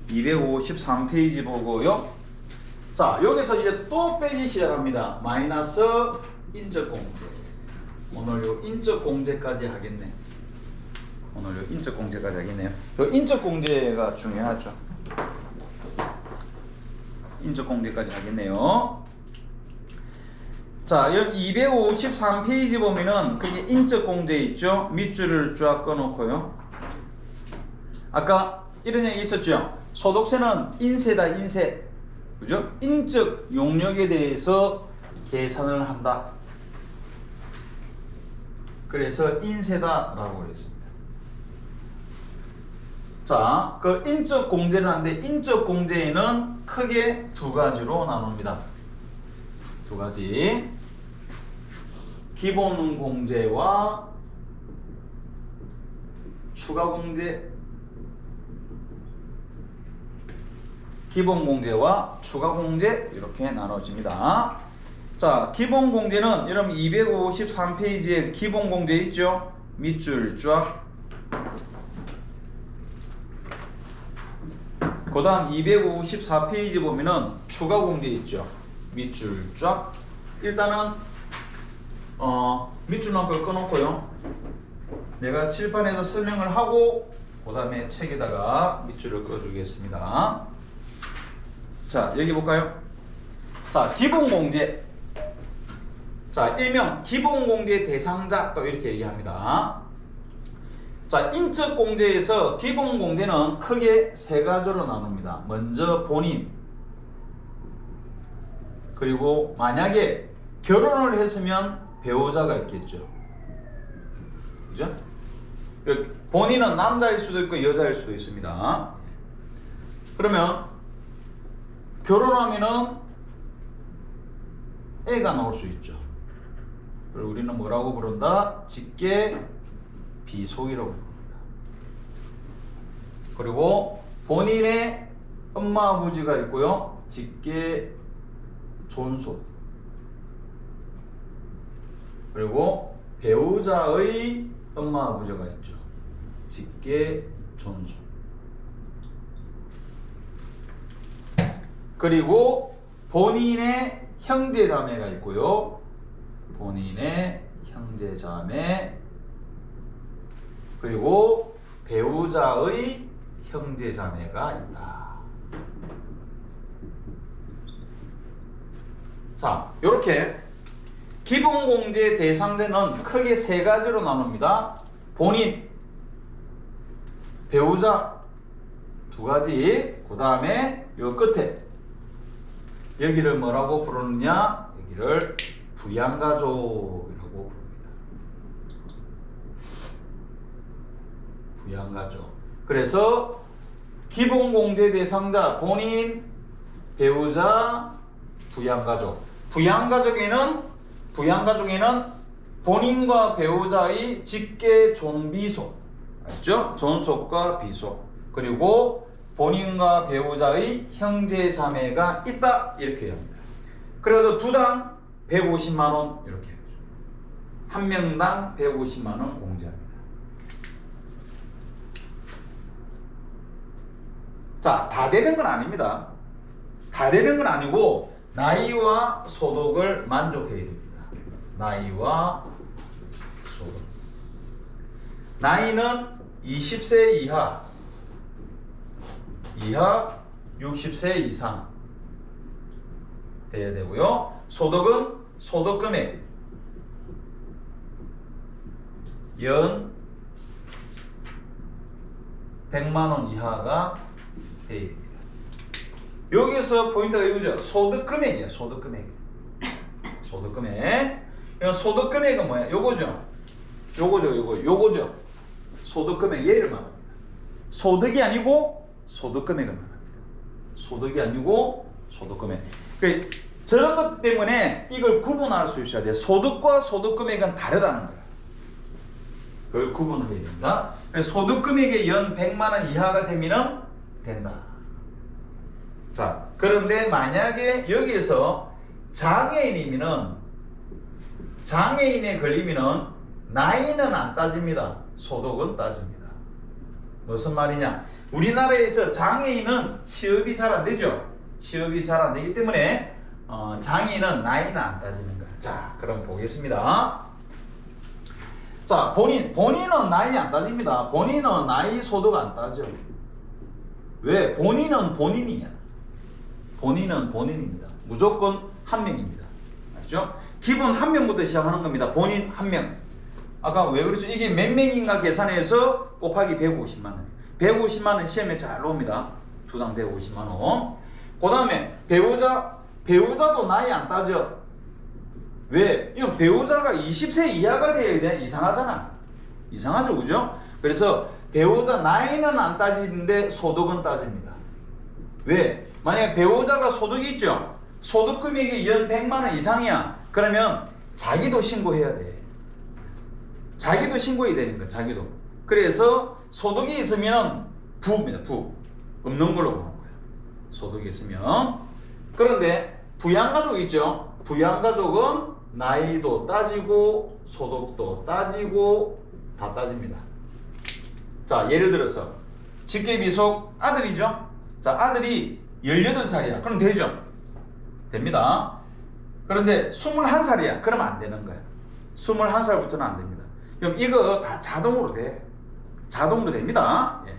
253페이지 보고요. 자, 여기서 이제 또 빼기 시작합니다. 마이너스 인적 공제. 오늘 요 인적 공제까지 하겠네. 오늘 요 인적 공제까지 하겠네요. 요 인적 공제가 중요하죠. 인적 공제까지 하겠네요. 자, 여기 253페이지 보면은 그게 인적 공제 있죠? 밑줄을 쫙 꺼놓고요. 아까 이런 얘기 있었죠? 소득세는 인세다, 인세. 그죠? 인적 용역에 대해서 계산을 한다. 그래서 인세다라고 했습니다. 자, 그 인적 공제를 하는데 인적 공제에는 크게 두 가지로 나눕니다. 두 가지. 기본 공제와 추가 공제. 기본 공제와 추가 공제 이렇게 나눠집니다. 자, 기본 공제는 여러분 253페이지에 기본 공제 있죠? 밑줄 쫙. 그 다음 254페이지 보면은 추가 공제 있죠? 밑줄 쫙. 일단은 밑줄만 걸 꺼놓고요. 내가 칠판에서 설명을 하고 그 다음에 책에다가 밑줄을 꺼주겠습니다. 자, 여기 볼까요? 자, 기본공제. 자, 일명 기본공제 대상자 또 이렇게 얘기합니다. 자, 인적공제에서 기본공제는 크게 세 가지로 나눕니다. 먼저 본인, 그리고 만약에 결혼을 했으면 배우자가 있겠죠. 그죠? 본인은 남자일 수도 있고 여자일 수도 있습니다. 그러면 결혼하면은 애가 나올 수 있죠. 그리고 우리는 뭐라고 부른다? 직계 비속이라고 부릅니다. 그리고 본인의 엄마 아버지가 있고요. 직계 존속. 그리고 배우자의 엄마 아버지가 있죠. 직계 존속. 그리고 본인의 형제자매가 있고요. 본인의 형제자매. 그리고 배우자의 형제자매가 있다. 자, 이렇게 기본공제 대상자는 크게 세 가지로 나눕니다. 본인, 배우자 두 가지. 그 다음에 요 끝에 여기를 뭐라고 부르느냐? 여기를 부양가족이라고 부릅니다. 부양가족. 그래서 기본공제 대상자 본인, 배우자, 부양가족. 부양가족에는 본인과 배우자의 직계 존비속, 알죠? 존속과 비속. 그리고 본인과 배우자의 형제자매가 있다 이렇게 합니다. 그래서 두당 150만 원 이렇게 해요. 한 명당 150만 원 공제합니다. 자, 다 되는 건 아닙니다. 다 되는 건 아니고 나이와 소득을 만족해야 됩니다. 나이와 소득. 나이는 20세 이하 60세 이상 돼야 되고요. 소득은 소득금액 연 100만 원 이하가 돼야 됩니다. 여기서 포인트가 이거죠. 소득금액이에요. 소득금액. 소득금액. 소득금액은 뭐야? 요거죠. 요거죠. 소득금액 얘를 말합니다. 소득이 아니고 소득금액을 말합니다. 소득이 아니고 소득금액. 저런 것 때문에 이걸 구분할 수 있어야 돼요. 소득과 소득금액은 다르다는 거예요. 그걸 구분을 해야 됩니다. 소득금액이 연 100만 원 이하가 되면 된다. 자, 그런데 만약에 여기에서 장애인에 걸리면은 나이는 안 따집니다. 소득은 따집니다. 무슨 말이냐? 우리나라에서 장애인은 취업이 잘 안 되죠. 취업이 잘 안 되기 때문에 장애인은 나이는 안 따지는 거야. 자, 그럼 보겠습니다. 자, 본인은 나이 안 따집니다. 본인은 나이 소득 안 따져. 왜? 본인은 본인이야. 본인은 본인입니다. 무조건 한 명입니다. 알죠? 기본 한 명부터 시작하는 겁니다. 본인 한 명. 아까 왜 그랬죠? 이게 몇 명인가 계산해서 곱하기 150만 원. 150만 원 시험에 잘 나옵니다. 두당 150만 원. 그 다음에 배우자도 나이 안 따져. 왜? 이거 배우자가 20세 이하가 돼야 돼. 이상하잖아. 이상하죠, 그죠? 그래서 배우자 나이는 안 따지는데 소득은 따집니다. 왜? 만약에 배우자가 소득이 있죠? 소득 금액이 연 100만 원 이상이야. 그러면 자기도 신고해야 돼. 자기도 신고해야 되는 거야, 자기도. 그래서 소득이 있으면 부입니다, 부. 없는 걸로 보는 거야. 소득이 있으면. 그런데 부양가족 있죠? 부양가족은 나이도 따지고 소득도 따지고 다 따집니다. 자, 예를 들어서 직계비속 아들이죠? 자, 아들이 18살이야. 그럼 되죠? 됩니다. 그런데 21살이야. 그러면 안 되는 거야. 21살부터는 안 됩니다. 그럼 이거 다 자동으로 돼. 자동으로 됩니다. 예.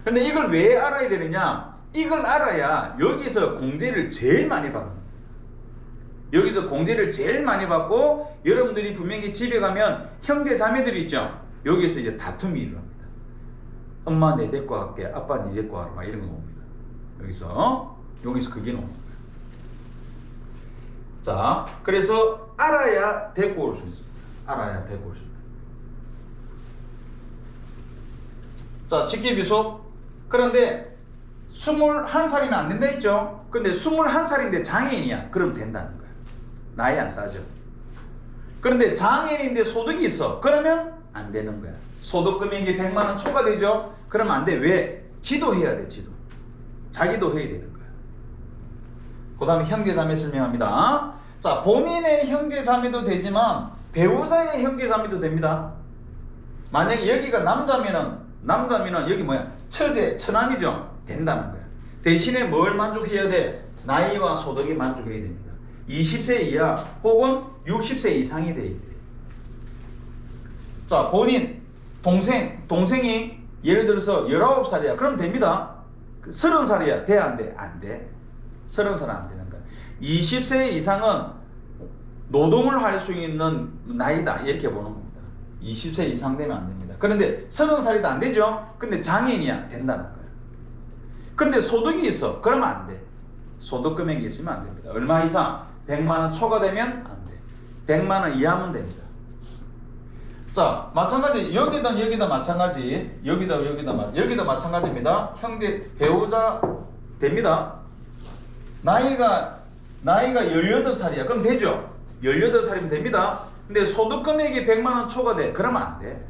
근데 이걸 왜 알아야 되느냐? 이걸 알아야 여기서 공제를 제일 많이 받는 거예요. 여기서 공제를 제일 많이 받고 여러분들이 분명히 집에 가면 형제 자매들이 있죠? 여기서 이제 다툼이 일어납니다. 엄마 내 데리고 갈게, 아빠 네 데리고 가라, 막 이런 거 옵니다. 여기서 그게 나오는 거예요. 자, 그래서 알아야 데리고 올 수 있습니다. 알아야 데리고 올 수 있습니다. 자, 직계비속. 그런데 21살이면 안 된다 했죠? 근데 21살인데 장애인이야. 그럼 된다는 거야. 나이 안 따져. 그런데 장애인인데 소득이 있어. 그러면 안 되는 거야. 소득 금액이 100만 원 초과되죠? 그러면 안 돼. 왜? 지도 해야 돼, 지도. 자기도 해야 되는 거야. 그 다음에 형제자매 설명합니다. 자, 본인의 형제자매도 되지만 배우자의 형제자매도 됩니다. 만약에 여기가 남자면은 여기 뭐야? 처제, 처남이죠? 된다는 거야. 대신에 뭘 만족해야 돼? 나이와 소득이 만족해야 됩니다. 20세 이하 혹은 60세 이상이 돼야 돼. 자, 본인, 동생이 예를 들어서 19살이야. 그럼 됩니다. 30살이야. 돼, 안 돼? 안 돼. 30살은 안 되는 거야. 20세 이상은 노동을 할 수 있는 나이다. 이렇게 보는 겁니다. 20세 이상 되면 안 됩니다. 그런데 30살이도 안 되죠? 근데 장애인이야. 된다는 거야. 그런데 소득이 있어. 그러면 안 돼. 소득 금액이 있으면 안 됩니다. 얼마 이상? 100만 원 초과되면 안 돼. 100만 원 이하면 됩니다. 자, 마찬가지. 여기다 마찬가지. 여기다 마찬가지입니다. 형제, 배우자 됩니다. 나이가 18살이야. 그럼 되죠? 18살이면 됩니다. 근데 소득 금액이 100만 원 초과돼. 그러면 안 돼.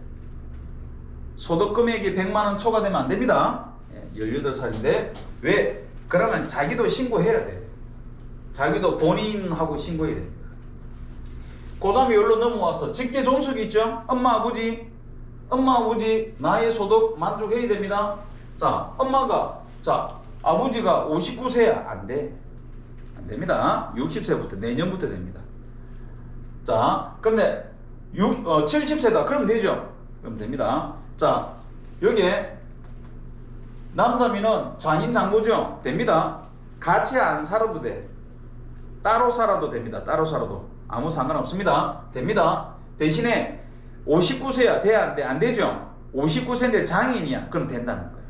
소득 금액이 100만 원 초과되면 안 됩니다. 18살인데 왜? 그러면 자기도 신고해야 돼. 자기도 본인하고 신고해야 됩니다. 그 다음에 여기로 넘어와서 직계 존속이 있죠? 엄마 아버지 나의 소득 만족해야 됩니다. 자, 아버지가 59세야. 안 돼. 안 됩니다. 60세부터 내년부터 됩니다. 자, 그런데 70세다. 그럼 되죠? 그럼 됩니다. 자, 여기에 남자면은 장인 장모죠? 됩니다. 같이 안 살아도 돼. 따로 살아도 됩니다. 따로 살아도 아무 상관없습니다. 됩니다. 대신에 59세야. 돼, 안 돼? 안 되죠? 59세인데 장인이야. 그럼 된다는 거예요.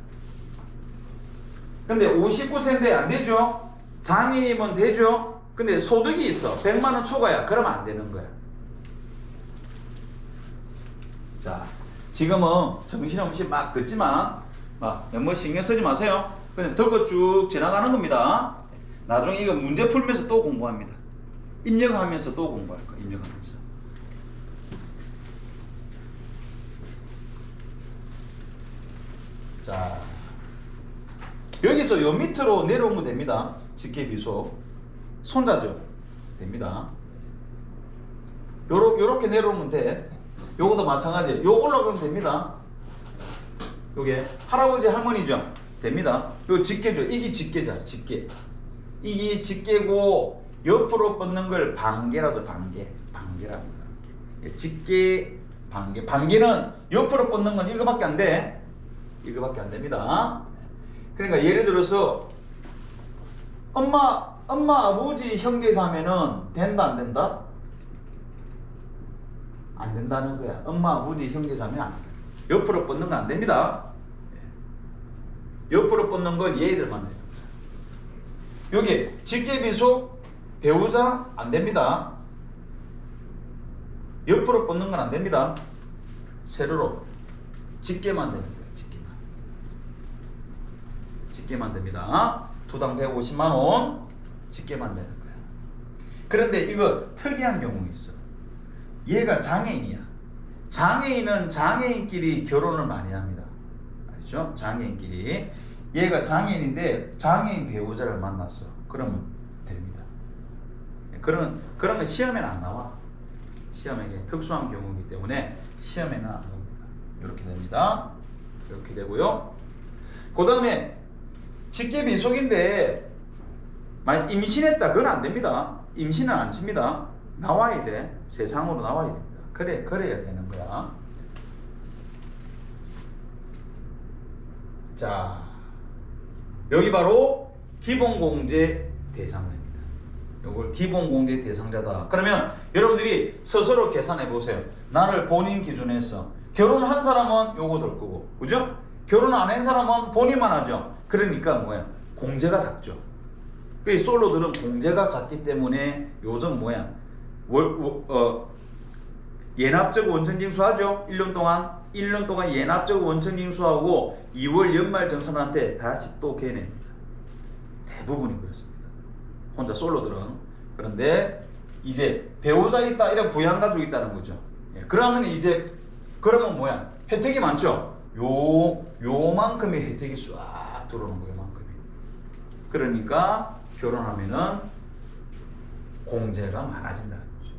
근데 59세인데 안 되죠? 장인이면 되죠? 근데 소득이 있어. 100만 원 초과야. 그러면 안 되는 거야. 자, 지금은 정신없이 막 듣지만 뭐 신경 쓰지 마세요. 그냥 듣고 쭉 지나가는 겁니다. 나중에 이거 문제 풀면서 또 공부합니다. 입력하면서 또 공부할 거야. 입력하면서. 자, 여기서 요 밑으로 내려오면 됩니다. 직계비속. 손자죠? 됩니다. 요렇게 내려오면 돼. 요것도 마찬가지. 요 올라가면 됩니다. 요게 할아버지 할머니죠? 됩니다. 요 직계죠. 이게 직계잖아. 직계. 이게 직계고 옆으로 뻗는 걸 반계라도 반계랍니다. 직계 반계. 반계는 옆으로 뻗는 건 이거밖에 안 돼. 이거밖에 안 됩니다. 그러니까 예를 들어서 엄마 아버지 형제자매는 된다 안 된다? 안 된다는 거야. 엄마 아버지 형제자매 안 된다. 옆으로 뻗는 건 안 됩니다. 옆으로 뻗는 건 얘들만 돼요. 여기 직계비속 배우자 안 됩니다. 옆으로 뻗는 건 안 됩니다. 세로로 직계만 되는 거예요. 직계만 됩니다. 두당 150만 원 직계만 되는 거예요. 그런데 이거 특이한 경우 있어. 얘가 장애인이야. 장애인은 장애인끼리 결혼을 많이 합니다. 알죠? 장애인끼리. 얘가 장애인인데 장애인 배우자를 만났어. 그러면 됩니다. 그러면 시험에는 안 나와. 시험에 특수한 경우이기 때문에 시험에는 안 나옵니다. 이렇게 됩니다. 이렇게 되고요. 그 다음에 직계비속인데 만약 임신했다 그건 안 됩니다. 임신은 안 칩니다. 나와야 돼. 세상으로 나와야 됩니다. 그래야 되는 거야. 자, 여기 바로 기본공제 대상자입니다. 이걸 기본공제 대상자다. 그러면 여러분들이 스스로 계산해 보세요. 나를 본인 기준에서 결혼한 사람은 요거 들 거고, 그죠? 결혼 안 한 사람은 본인만 하죠. 그러니까 뭐야? 공제가 작죠. 그 솔로들은 공제가 작기 때문에 요즘 뭐야? 예납적 원천징수 하죠. 1년 동안 예납적 원천징수하고 2월 연말정산한테 다시 또 개냅니다. 대부분이 그렇습니다. 혼자 솔로들은. 그런데 이제 배우자 있다 이런 부양가족 있다는 거죠. 그러면 뭐야? 혜택이 많죠. 요만큼의 혜택이 쫙 들어오는 거예요. 요만큼이. 그러니까 결혼하면은 공제가 많아진다는 거죠.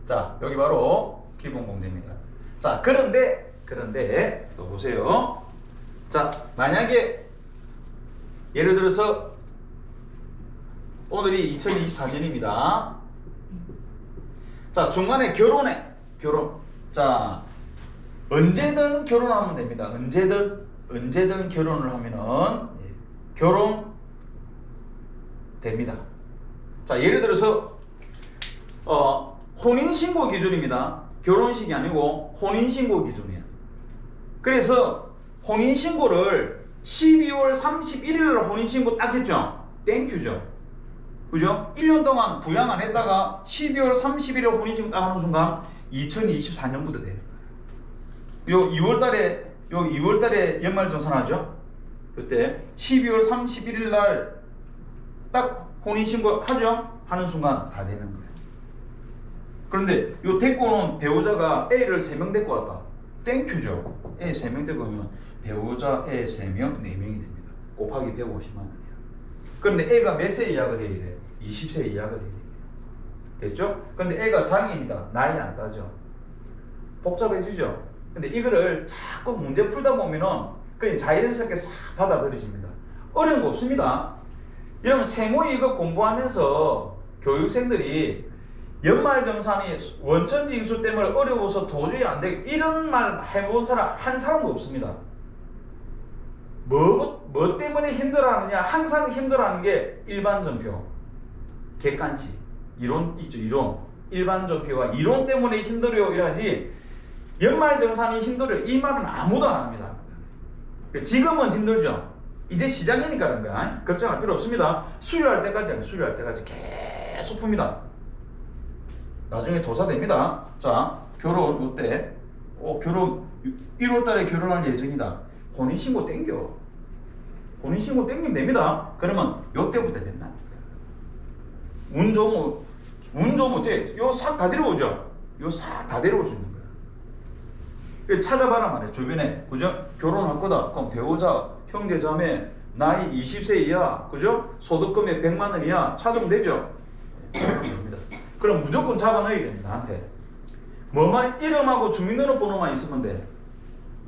자, 여기 바로 기본공제입니다. 자, 그런데 또 보세요. 자, 만약에 예를 들어서 오늘이 2024년입니다. 자, 중간에 결혼. 자, 언제든 결혼하면 됩니다. 언제든 결혼을 하면은 결혼 됩니다. 자, 예를 들어서 혼인신고 기준입니다. 결혼식이 아니고 혼인신고 기준이야. 그래서 혼인신고를 12월 31일 혼인신고 딱 했죠. 땡큐죠. 그죠? 1년 동안 부양 안 했다가 12월 31일 혼인신고 딱 하는 순간 2024년부터 되는 거예요. 요 2월달에 연말정산하죠. 그때 12월 31일 날 딱 혼인신고 하죠. 하는 순간 다 되는 거예요. 그런데 요 데리고 온 배우자가 A를 3명 데리고 왔다. 땡큐죠. A 3명 데리고 오면 배우자 A 3명, 4명이 됩니다. 곱하기 150만 원이야. 그런데 A가 몇 세 이하가 돼야 돼? 20세 이하가 돼야 됩니다. 됐죠? 그런데 애가 장애인이다. 나이 안 따져. 복잡해지죠? 근데 이거를 자꾸 문제 풀다 보면은 그냥 자연스럽게 싹 받아들여집니다. 어려운 거 없습니다. 여러분 세모 이거 공부하면서 교육생들이 연말정산이 원천징수 때문에 어려워서 도저히 안 돼. 이런 말 해본 사람 한 사람도 없습니다. 뭐 때문에 힘들어하느냐? 항상 힘들어하는 게 일반전표, 객관식, 이론 있죠. 일반전표가 이론 때문에 힘들어요 이러지 연말정산이 힘들어요 이 말은 아무도 안 합니다. 지금은 힘들죠. 이제 시작이니까 그런 거야. 걱정할 필요 없습니다. 수료할 때까지 계속 풉니다. 나중에 도사됩니다. 자, 결혼 요때 결혼 1월달에 결혼할 예정이다. 혼인신고 땡겨. 혼인신고 땡기면 됩니다. 그러면 요때부터 된다. 운 좋으면 돼. 요 싹 다 데려오죠. 요 싹 다 데려올 수 있는 거야. 찾아봐라 말이야. 주변에 그죠? 결혼할 거다. 그럼 배우자, 형제, 자매, 나이 20세 이하, 그죠? 소득금액 100만 원 이하 찾으면 되죠. 됩니다. 그럼 무조건 잡아넣어야 됩니다. 나한테. 뭐만 이름하고 주민등록번호만 있으면 돼.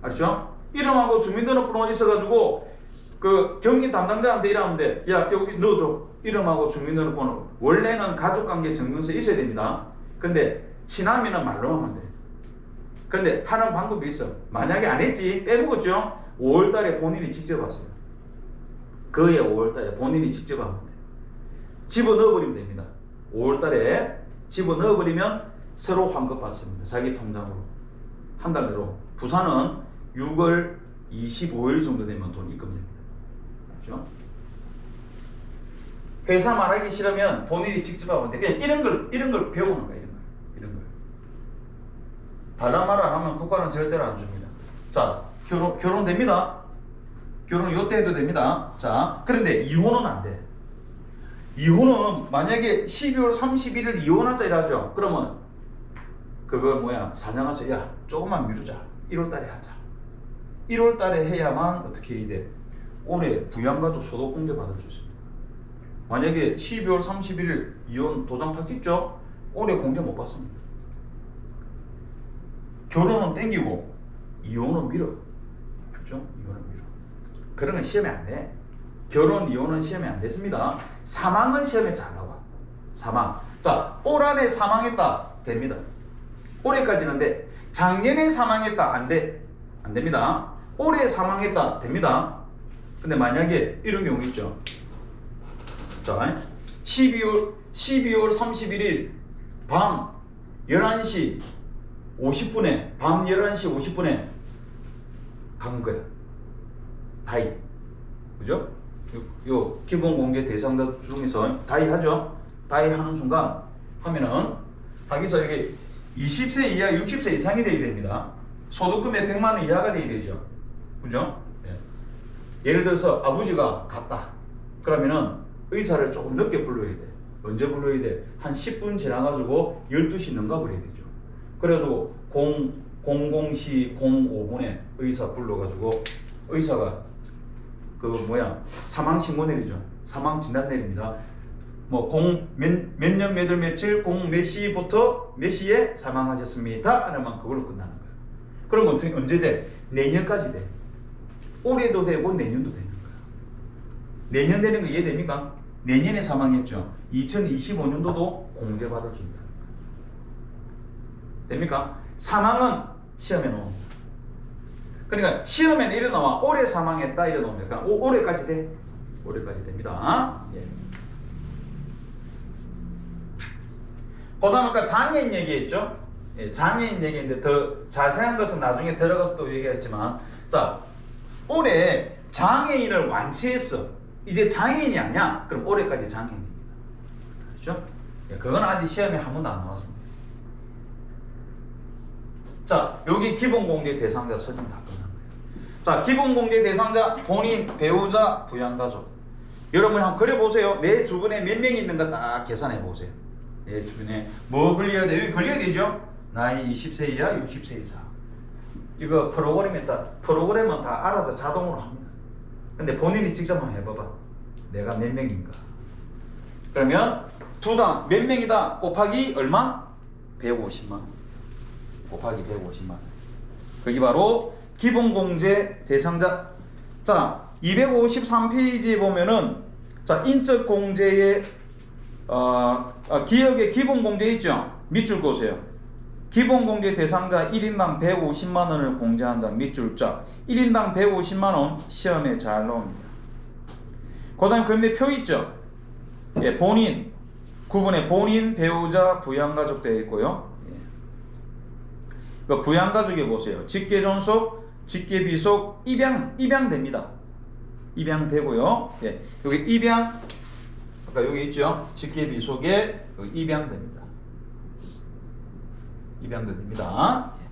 알죠? 이름하고 주민등록번호가 있어가지고 그 경기 담당자한테 이러면 돼. 야, 여기 넣어줘. 이름하고 주민등록번호. 원래는 가족관계 증명서에 있어야 됩니다. 근데 친하면은 말로 하면 돼. 근데 하는 방법이 있어. 만약에 안 했지, 빼먹었죠? 5월달에 본인이 직접 하세요. 그해 5월달에 본인이 직접 하면 돼. 집어넣어버리면 됩니다. 5월달에 집어넣어버리면 서로 환급받습니다. 자기 통장으로. 한 달 내로. 부산은 6월 25일 정도 되면 돈 입금됩니다. 그렇죠? 회사 말하기 싫으면 본인이 직접 하면 돼. 그냥 이런 걸 배우는 거야. 이런 걸. 달라 말 안 하면 국가는 절대로 안 줍니다. 자, 결혼 됩니다. 결혼 요때 해도 됩니다. 자, 그런데 이혼은 안 돼. 이혼은 만약에 12월 31일 이혼하자 이러죠. 그러면 그걸 뭐야? 사장 가서 야, 조금만 미루자. 1월 달에 하자. 1월 달에 해야만 어떻게 해야 돼? 올해 부양가족 소득공제 받을 수 있습니다. 만약에 12월 31일 이혼 도장 탁 찍죠? 올해 공제 못 받습니다. 결혼은 땡기고 이혼은 밀어. 그렇죠? 이혼은 밀어. 그런 건 시험에 안 돼. 결혼, 이혼은 시험에 안 됐습니다. 사망은 시험에 잘 나와. 사망. 자, 올 한해 사망했다. 됩니다. 올해까지는 돼. 작년에 사망했다. 안 돼. 안 됩니다. 올해 사망했다. 됩니다. 근데 만약에 이런 경우 있죠. 자, 12월 31일 밤 11시 50분에 밤 11시 50분에 간 거야. 다이. 그죠? 요 기본 공제 대상자 중에서 다이 하죠. 다이 하는 순간 하면은 여기서 여기 20세 이하 60세 이상이 돼야 됩니다. 소득금액 100만 원 이하가 돼야 되죠. 그죠? 예. 예를 들어서 아버지가 갔다. 그러면은 의사를 조금 늦게 불러야 돼. 언제 불러야 돼? 한 10분 지나가지고 12시 넘가 버려야 되죠. 그래가지고 00시 05분에 의사 불러가지고 의사가 그 뭐야 사망신고 내리죠. 사망진단 내립니다. 뭐 몇 년 몇 월 며칠 몇 시부터 몇 시에 사망하셨습니다. 하면 그걸로 끝나는 거예요. 그럼 어떻게 언제 돼? 내년까지 돼. 올해도 되고 내년도 되는 거야. 내년 되는 거 이해됩니까? 내년에 사망했죠. 2025년도도 공제받을 수 있다. 됩니까? 사망은 시험에 나옵니다. 그러니까 시험에는 이래 나와. 올해 사망했다 이래 나옵니다. 그러니까 올해까지 돼. 올해까지 됩니다. 예. 그 다음 아까 장애인 얘기했죠. 예, 장애인 얘기인데 더 자세한 것은 나중에 들어가서 또 얘기했지만, 자, 올해 장애인을 완치했어. 이제 장애인이 아니야. 그럼 올해까지 장애인입니다. 그렇죠? 예, 그건 아직 시험에 한 번도 안 나왔습니다. 자, 여기 기본공제 대상자 설명 다 끝난 거예요. 자, 기본공제 대상자 본인, 배우자, 부양가족. 여러분 한번 그려보세요. 내 주변에 몇 명이 있는가 딱 계산해 보세요. 내 주변에 뭐 걸려야 돼? 여기 걸려야 되죠? 나이 20세 이하, 60세 이상. 이거 프로그램은 다 알아서 자동으로 합니다. 근데 본인이 직접 한번 해봐봐. 내가 몇 명인가? 그러면 두당 몇 명이다 곱하기 얼마? 150만 원. 곱하기 150만 원. 그게 바로 기본공제 대상자. 자, 253페이지에 보면은 자, 인적공제의 기업의 기본공제 있죠? 밑줄 보세요. 기본공제 대상자 1인당 150만 원을 공제한다. 밑줄 쫙. 1인당 150만 원 시험에 잘 나옵니다. 그 다음에 금리표 있죠? 예, 본인 구분에 본인, 배우자, 부양가족 되어 있고요. 예. 그 부양가족에 보세요. 직계존속, 직계비속, 입양됩니다. 입양되고요. 예, 여기 입양 아까 여기 있죠? 직계비속에 입양됩니다. 입양도 됩니다. 예.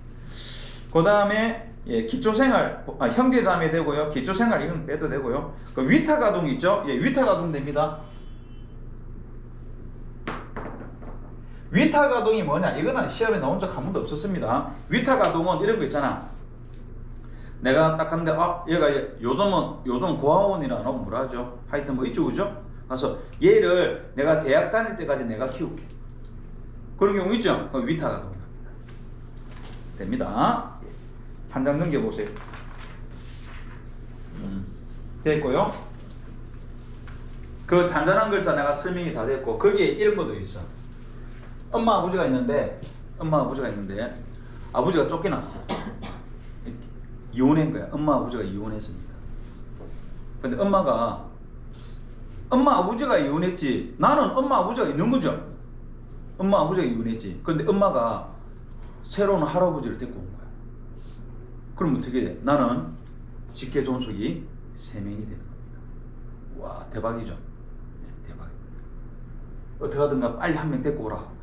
그 다음에 예, 기초생활, 형제자매 되고요. 기초생활 이건 빼도 되고요. 그 위탁아동 있죠? 예, 위탁아동 됩니다. 위탁아동이 뭐냐? 이거는 시험에 나온 적 한 번도 없었습니다. 위탁아동은 이런 거 있잖아. 내가 딱 갔는데 얘가 요즘 고아원이나 뭐라 하죠? 하여튼 뭐 있죠, 그죠? 그래서 얘를 내가 대학 다닐 때까지 내가 키울게. 그런 경우 있죠? 위탁아동 됩니다. 한 장 넘겨보세요. 됐고요. 그 잔잔한 글자 내가 설명이 다 됐고 거기에 이런 것도 있어. 엄마 아버지가 있는데 아버지가 쫓겨났어. 이혼한 거야. 엄마 아버지가 이혼했습니다. 근데 엄마 아버지가 이혼했지 나는 엄마 아버지가 있는 거죠. 엄마 아버지가 이혼했지. 그런데 엄마가 새로운 할아버지를 데리고 온 거야. 그럼 어떻게 돼? 나는 직계 존속이 3명이 되는 겁니다. 와 대박이죠. 네, 대박입니다. 어떻게 하든가 빨리 한 명 데리고 오라.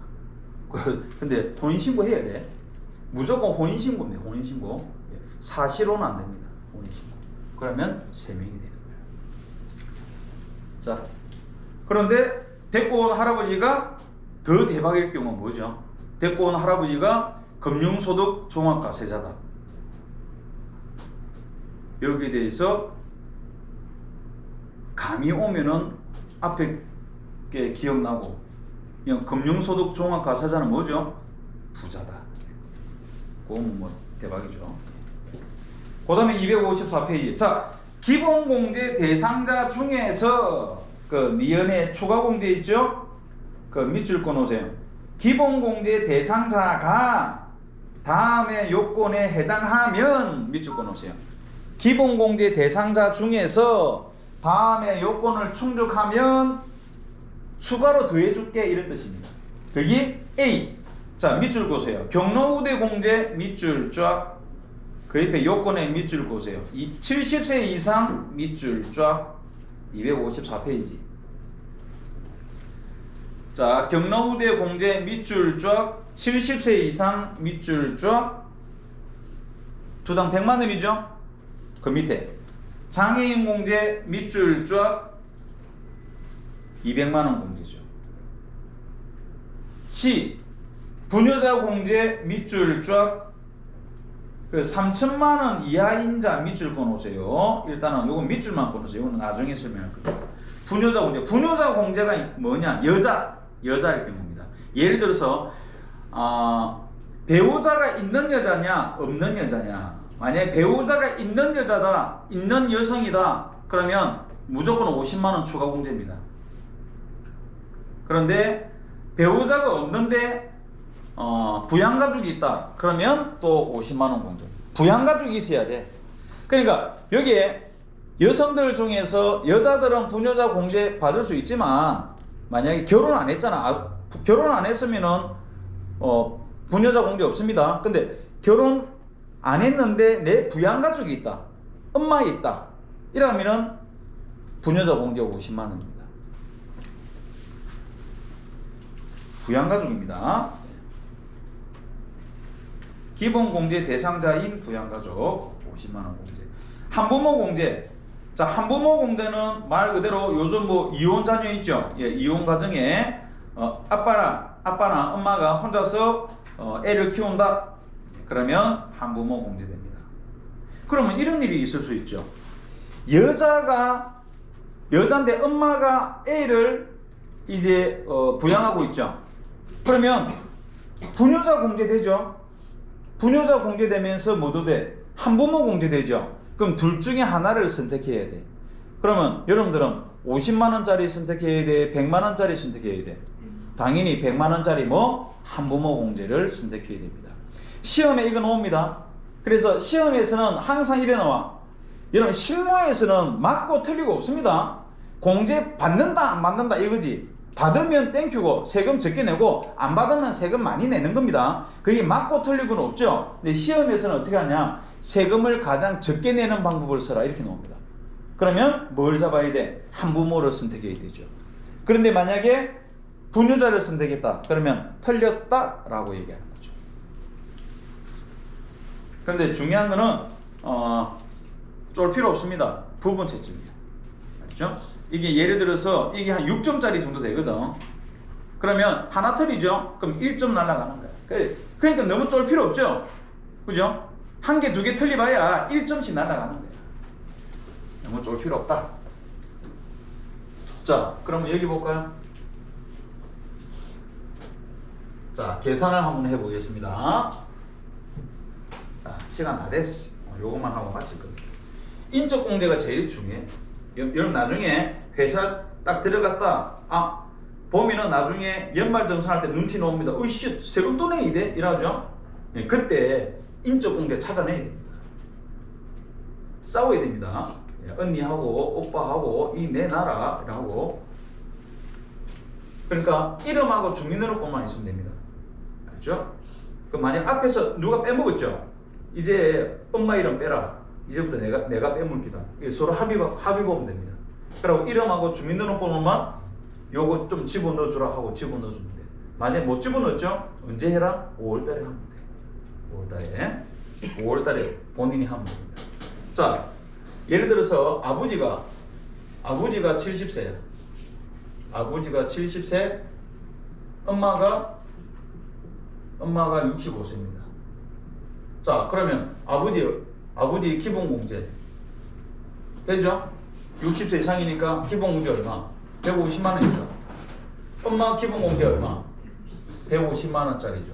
근데 혼인신고 해야 돼. 무조건 혼인신고입니다. 혼인신고. 사실로는 안 됩니다. 혼인신고. 그러면 3명이 되는 거예요. 자, 그런데 데리고 온 할아버지가 더 대박일 경우는 뭐죠? 데리고 온 할아버지가 금융소득 종합과세자다. 여기에 대해서 감이 오면은 앞에 게 기억나고 금융소득 종합과세자는 뭐죠? 부자다. 그건 뭐 대박이죠. 그 다음에 254페이지. 자, 기본공제 대상자 중에서 그 니은에 추가공제 있죠? 그 밑줄 꺼놓으세요. 기본공제 대상자가 다음의 요건에 해당하면 밑줄 꺼놓으세요. 기본공제 대상자 중에서 다음의 요건을 충족하면 추가로 더해줄게 이런 뜻입니다. 그게 A. 자 밑줄 보세요. 경로우대 공제 밑줄 쫙. 그 옆에 요건에 밑줄 보세요. 70세 이상 밑줄 쫙. 254페이지. 자 경로우대 공제 밑줄 쫙. 70세 이상 밑줄 쫙. 두당 100만 원이죠? 그 밑에 장애인 공제 밑줄 쫙. 200만 원 공제죠. C. 부녀자 공제 밑줄 쫙. 그 3천만 원 이하인자 밑줄 꺼놓으세요. 일단은 요건 밑줄만 꺼놓으세요. 이거는 나중에 설명할 겁니다. 부녀자 공제. 부녀자 공제가 뭐냐? 여자일 경우입니다. 예를 들어서 배우자가 있는 여자냐 없는 여자냐. 만약에 배우자가 있는 여자다, 있는 여성이다, 그러면 무조건 50만 원 추가 공제입니다. 그런데 배우자가 없는데 부양가족이 있다, 그러면 또 50만 원 공제. 부양가족이 있어야 돼. 그러니까 여기에 여성들 중에서 여자들은 부녀자 공제 받을 수 있지만 만약에 결혼 안 했잖아. 결혼 안 했으면은 부녀자 공제 없습니다. 근데 결혼 안 했는데 내 부양가족이 있다, 엄마 있다, 이러면은 부녀자 공제 50만 원입니다. 부양가족입니다. 기본공제 대상자인 부양가족 50만 원 공제. 한부모 공제. 자, 한부모 공제는 말 그대로 요즘 뭐 이혼 자녀 있죠? 예, 이혼 가정에 아빠나 엄마가 혼자서 애를 키운다. 그러면 한부모 공제됩니다. 그러면 이런 일이 있을 수 있죠. 여자인데 엄마가 애를 이제 부양하고 있죠. 그러면 부녀자 공제되죠. 부녀자 공제되면서 뭐도 돼? 한부모 공제되죠. 그럼 둘 중에 하나를 선택해야 돼. 그러면 여러분들은 50만 원짜리 선택해야 돼? 100만 원짜리 선택해야 돼? 당연히 100만 원짜리 한부모 공제를 선택해야 됩니다. 시험에 이거 나옵니다. 그래서 시험에서는 항상 이래 나와. 여러분 실무에서는 맞고 틀리고 없습니다. 공제 받는다 안 받는다 이거지. 받으면 땡큐고 세금 적게 내고 안 받으면 세금 많이 내는 겁니다. 그게 맞고 틀리고는 없죠. 근데 시험에서는 어떻게 하냐, 세금을 가장 적게 내는 방법을 써라 이렇게 나옵니다. 그러면 뭘 잡아야 돼? 한부모를 선택해야 되죠. 그런데 만약에 부녀자를 선택했다 그러면 틀렸다 라고 얘기하는 거죠. 그런데 중요한 거는 쫄 필요 없습니다. 부분 채점이에요. 알죠? 이게 예를 들어서 이게 한 6점짜리 정도 되거든. 그러면 하나 틀리죠? 그럼 1점 날아가는 거야. 그러니까 너무 쫄 필요 없죠? 그죠? 한 개, 두 개 틀려봐야 1점씩 날아가는 거야. 너무 쫄 필요 없다. 자, 그러면 여기 볼까요? 자, 계산을 한번 해보겠습니다. 시간 다 됐어. 요것만 하고 마칠 겁니다. 인적 공제가 제일 중요해. 여러분 나중에 회사 딱 들어갔다. 범인은 나중에 연말정산할 때 눈티 나옵니다. 으이씨 세금 또 내야 돼? 이러죠. 예, 그때 인적 공제 찾아내야 됩니다. 싸워야 됩니다. 예, 언니하고 오빠하고 이 내놔라 이라고. 그러니까 이름하고 주민등록번호만 있으면 됩니다. 알죠? 그 만약 앞에서 누가 빼먹었죠? 이제 엄마 이름 빼라. 이제부터 내가 빼먹기다. 서로 합의보면 됩니다. 그리고 이름하고 주민등록번호만 요거 좀 집어넣어주라 하고 집어넣어주면 돼. 만약 못 집어넣었죠? 언제 해라? 5월달에 하면 돼. 5월달에 본인이 하면 됩니다. 자, 예를 들어서 아버지가 70세야. 아버지가 70세, 엄마가 65세입니다. 자, 그러면 아버지 기본공제 되죠? 60세 이상이니까 기본공제 얼마? 150만 원이죠. 엄마 기본공제 얼마? 150만 원짜리죠.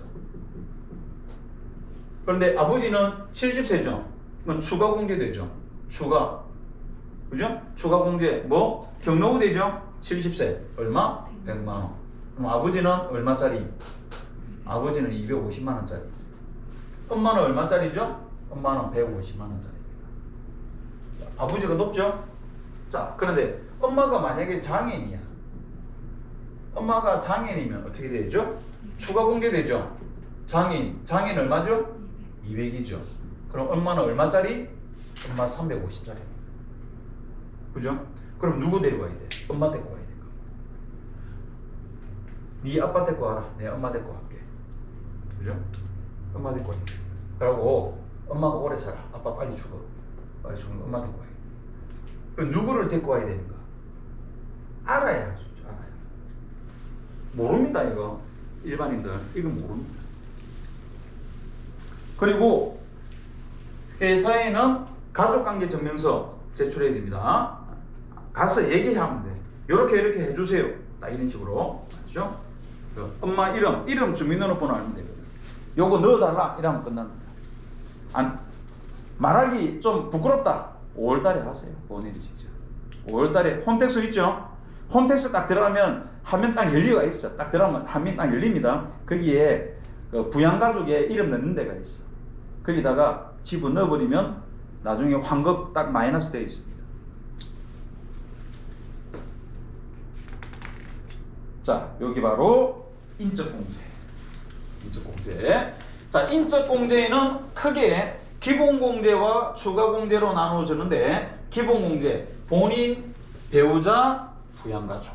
그런데 아버지는 70세죠. 그럼 추가 공제 되죠. 그죠? 추가 공제 뭐? 경로우 되죠? 70세 얼마? 100만 원. 그럼 아버지는 얼마짜리? 아버지는 250만 원짜리. 엄마는 얼마짜리죠? 엄마는 150만 원짜리입니다. 아버지가 높죠? 자, 그런데 엄마가 만약에 장애인이야. 엄마가 장애인이면 어떻게 되죠? 추가 공제되죠? 장애인 얼마죠? 200이죠. 그럼 엄마는 얼마짜리? 엄마 350짜리. 그죠? 그럼 누구 데리고 와야 돼? 엄마 데리고 와야 돼. 네 아빠 데리고 와라. 내 엄마 데리고 갈게. 그죠? 엄마 데리고 와야 돼. 그러고 엄마가 오래 살아. 아빠 빨리 죽어. 빨리 죽으면 엄마 데리고 와야 돼. 그럼 누구를 데리고 와야 되는가? 알아야 하죠. 알아야. 모릅니다 이거. 일반인들 이건 모릅니다. 그리고 회사에는 가족관계증명서 제출해야 됩니다. 가서 얘기하면 돼. 이렇게 해주세요. 딱 이런 식으로. 맞죠? 엄마 이름 주민등록번호 알면 되거든. 요거 넣어달라 이러면 끝납니다. 말하기 좀 부끄럽다. 5월달에 하세요. 본인이 직접. 5월달에 홈택스 있죠? 홈택스 딱 들어가면 화면 딱 열리가 있어. 딱 들어가면 화면 딱 열립니다. 거기에 그 부양가족의 이름 넣는 데가 있어. 거기다가 집어넣어버리면 나중에 환급 딱 마이너스 되어 있습니다. 자, 여기 바로 인적공제. 자, 인적공제는 크게 기본공제와 추가공제로 나누어지는데, 기본공제, 본인, 배우자, 부양가족.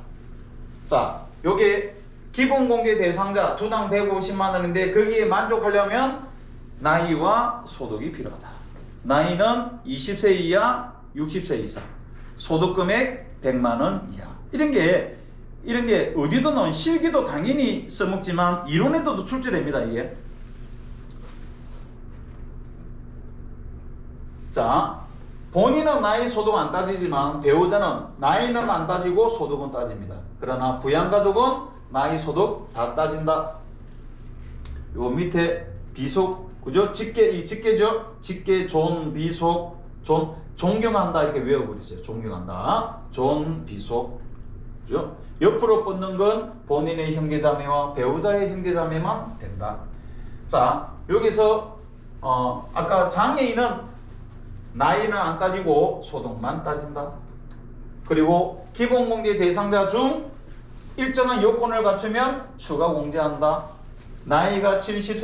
자, 요게 기본공제 대상자 두당 150만 원인데 거기에 만족하려면 나이와 소득이 필요하다. 나이는 20세 이하, 60세 이상. 소득금액 100만 원 이하. 이런 게 어디도 나온 실기도 당연히 써먹지만 이론에도 출제됩니다. 이게. 자, 본인은 나이 소득 안 따지지만 배우자는 나이는 안 따지고 소득은 따집니다. 그러나 부양가족은 나이 소득 다 따진다. 요 밑에 비속, 그죠? 이 직계죠? 직계, 존, 비속, 존경한다 이렇게 외워버리세요. 존경한다. 존, 비속, 그죠? 옆으로 뻗는 건 본인의 형제자매와 배우자의 형제자매만 된다. 자, 여기서 아까 장애인은 나이는 안 따지고 소득만 따진다. 그리고 기본공제 대상자 중 일정한 요건을 갖추면 추가 공제한다. 나이가 70세